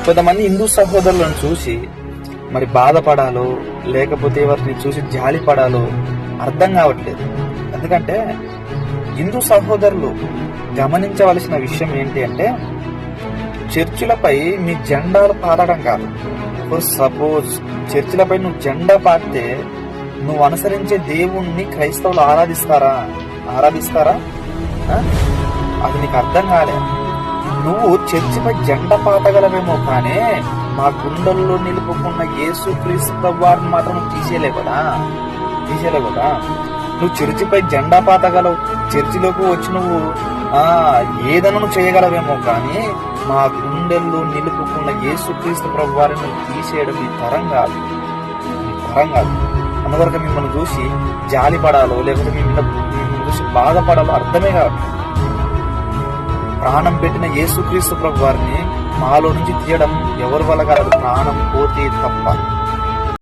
కొంతమంది హిందూ సహోదరులను చూసి మరి బాధపడాలో లేకపోతే వారిని చూసి జాలి పడాలో అర్థం కావట్లేదు. ఎందుకంటే హిందూ సహోదరులు గమనించవలసిన విషయం ఏంటి అంటే, చర్చిలపై మీ జెండాలు పాతడం కాదు. ఫర్ సపోజ్ చర్చిలపై నువ్వు జెండా పాతితే నువ్వు అనుసరించే దేవుణ్ణి క్రైస్తవులు ఆరాధిస్తారా? అది నీకు అర్థం కాలే. నువ్వు చర్చిపై జెండా పాతగలవేమో, కానీ మా గుండెల్లో నిలుపుకున్న యేసుక్రీస్తు వారిని మాత్రం నువ్వు తీసేయలేవు కదా. నువ్వు చర్చిపై జెండా పాతగలవు, చర్చిలోకి వచ్చి నువ్వు ఏదైనా నువ్వు చేయగలవేమో, కానీ మా గుండెల్లో నిలుపుకున్న యేసుక్రీస్తు ప్రభు వారిని నువ్వు తీసేయడం నీ తరం కాదు. అందువరకు మిమ్మల్ని చూసి జాలి పడాలో లేకపోతే మిమ్మల్ని చూసి బాధపడాలో అర్థమే కాదు. ప్రాణం పెట్టిన యేసుక్రీస్తు ప్రభు వారిని మాలో నుంచి తీయడం ఎవరి వల్ల కాదు, ప్రాణం పోతే తప్ప.